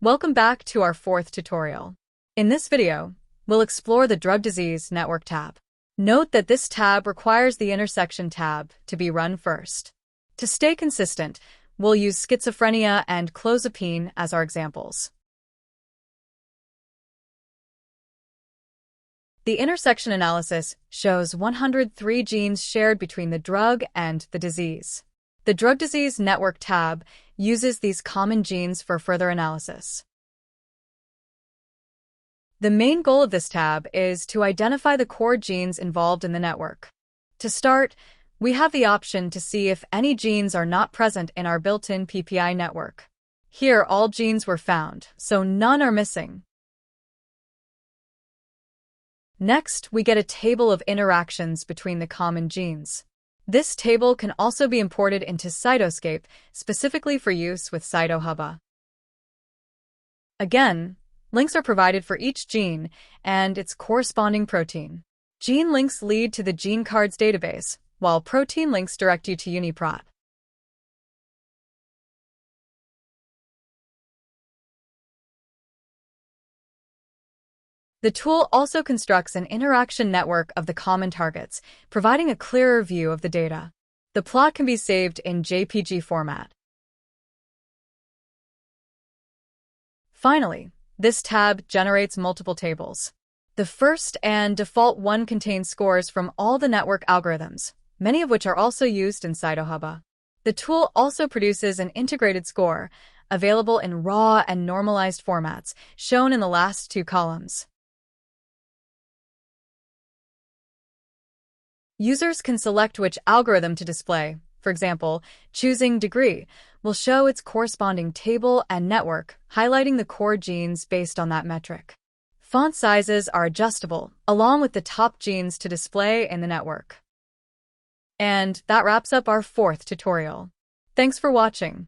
Welcome back to our fourth tutorial. In this video, we'll explore the Drug Disease Network tab. Note that this tab requires the intersection tab to be run first. To stay consistent, we'll use schizophrenia and clozapine as our examples. The intersection analysis shows 103 genes shared between the drug and the disease. The Drug Disease Network tab uses these common genes for further analysis. The main goal of this tab is to identify the core genes involved in the network. To start, we have the option to see if any genes are not present in our built-in PPI network. Here, all genes were found, so none are missing. Next, we get a table of interactions between the common genes. This table can also be imported into Cytoscape, specifically for use with Cytohubba. Again, links are provided for each gene and its corresponding protein. Gene links lead to the gene cards database, while protein links direct you to UniProt. The tool also constructs an interaction network of the common targets, providing a clearer view of the data. The plot can be saved in JPG format. Finally, this tab generates multiple tables. The first and default one contains scores from all the network algorithms, many of which are also used in Cytohubba. The tool also produces an integrated score, available in raw and normalized formats, shown in the last two columns. Users can select which algorithm to display. For example, choosing degree will show its corresponding table and network, highlighting the core genes based on that metric. Font sizes are adjustable, along with the top genes to display in the network. And that wraps up our fourth tutorial. Thanks for watching.